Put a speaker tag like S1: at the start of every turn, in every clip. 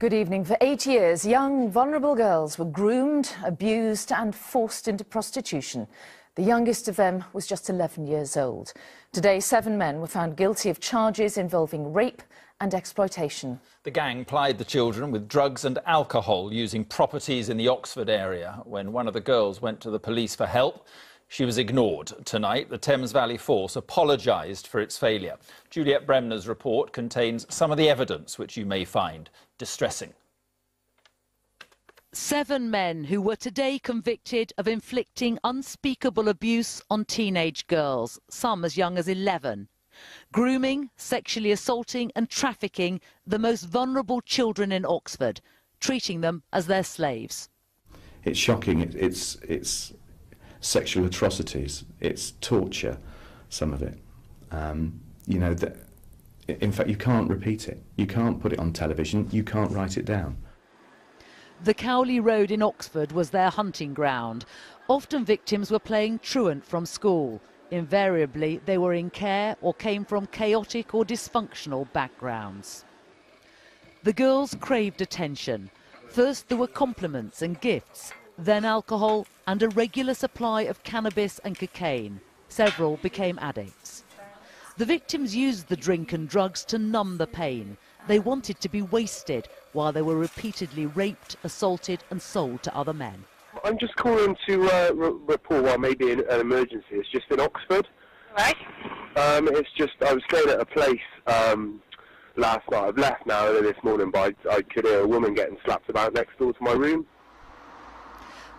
S1: Good evening. For 8 years, young, vulnerable girls were groomed, abused and forced into prostitution. The youngest of them was just 11 years old. Today, 7 men were found guilty of charges involving rape and exploitation.
S2: The gang plied the children with drugs and alcohol using properties in the Oxford area. When one of the girls went to the police for help, she was ignored. Tonight, the Thames Valley Force apologised for its failure. Juliet Bremner's report contains some of the evidence which you may find distressing.
S3: 7 men who were today convicted of inflicting unspeakable abuse on teenage girls, some as young as 11. Grooming, sexually assaulting and trafficking the most vulnerable children in Oxford, treating them as their slaves.
S4: It's shocking. It's sexual atrocities. It's torture, some of it. You know, in fact, you can't repeat it. You can't put it on television. You can't write it down.
S3: The Cowley Road in Oxford was their hunting ground. Often victims were playing truant from school. Invariably, they were in care or came from chaotic or dysfunctional backgrounds. The girls craved attention. First, there were compliments and gifts, then alcohol and a regular supply of cannabis and cocaine. Several became addicts. The victims used the drink and drugs to numb the pain. They wanted to be wasted while they were repeatedly raped, assaulted and sold to other men.
S5: I'm just calling to report maybe an emergency. It's just in Oxford.
S6: Right.
S5: It's just, I was staying at a place last night. I've left now early this morning, but I could hear a woman getting slapped about next door to my room.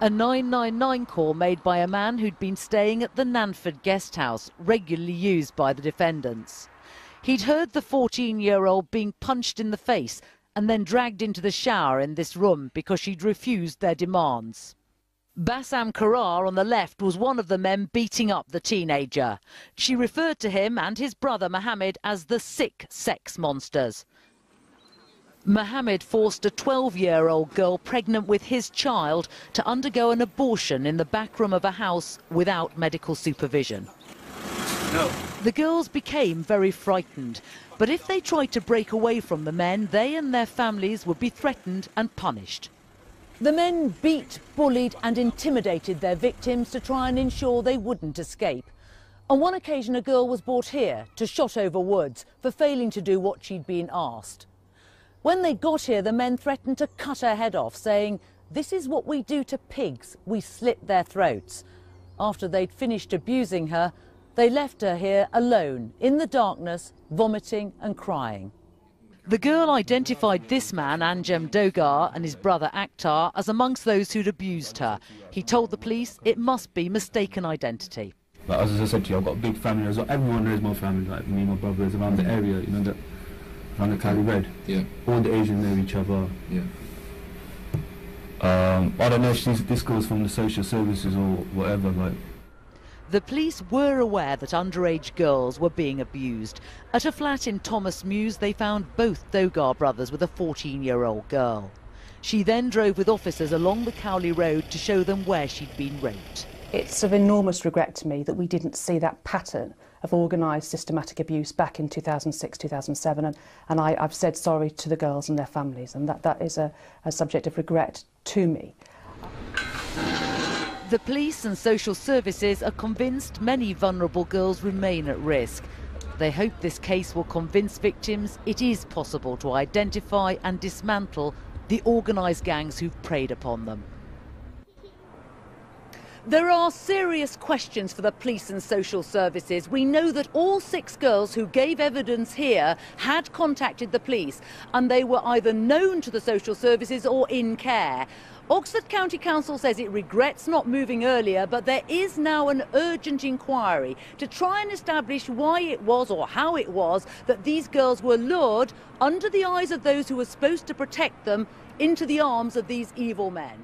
S3: A 999 call made by a man who'd been staying at the Nanford guest house, regularly used by the defendants. He'd heard the 14-year-old being punched in the face and then dragged into the shower in this room because she'd refused their demands. Bassam Karar on the left was one of the men beating up the teenager. She referred to him and his brother Mohammed as the sick sex monsters. Mohammed forced a 12-year-old girl pregnant with his child to undergo an abortion in the back room of a house without medical supervision.
S5: No.
S3: The girls became very frightened, but if they tried to break away from the men, they and their families would be threatened and punished. The men beat, bullied and intimidated their victims to try and ensure they wouldn't escape. On one occasion, a girl was brought here to Shotover Woods for failing to do what she'd been asked. When they got here, the men threatened to cut her head off, saying, "This is what we do to pigs, we slit their throats." After they'd finished abusing her, they left her here alone, in the darkness, vomiting and crying. The girl identified this man, Anjem Dogar, and his brother Akhtar as amongst those who'd abused her. He told the police it must be mistaken identity.
S7: But as I said to you, I've got a big family as well. Everyone knows my family, like me and my brothers around the area, you know, around the Cowley Road. Yeah. All the Asians know each other. Yeah. I don't know if this girl's from the social services or whatever, like.
S3: The police were aware that underage girls were being abused. At a flat in Thomas Mews, they found both Dogar brothers with a 14-year-old girl. She then drove with officers along the Cowley Road to show them where she'd been raped.
S8: It's of enormous regret to me that we didn't see that pattern of organised systematic abuse back in 2006, 2007, and I've said sorry to the girls and their families, and that is a subject of regret to me.
S3: The police and social services are convinced many vulnerable girls remain at risk. They hope this case will convince victims it is possible to identify and dismantle the organised gangs who've preyed upon them. There are serious questions for the police and social services. We know that all 6 girls who gave evidence here had contacted the police, and they were either known to the social services or in care. Oxford County Council says it regrets not moving earlier, but there is now an urgent inquiry to try and establish why it was or how it was that these girls were lured under the eyes of those who were supposed to protect them into the arms of these evil men.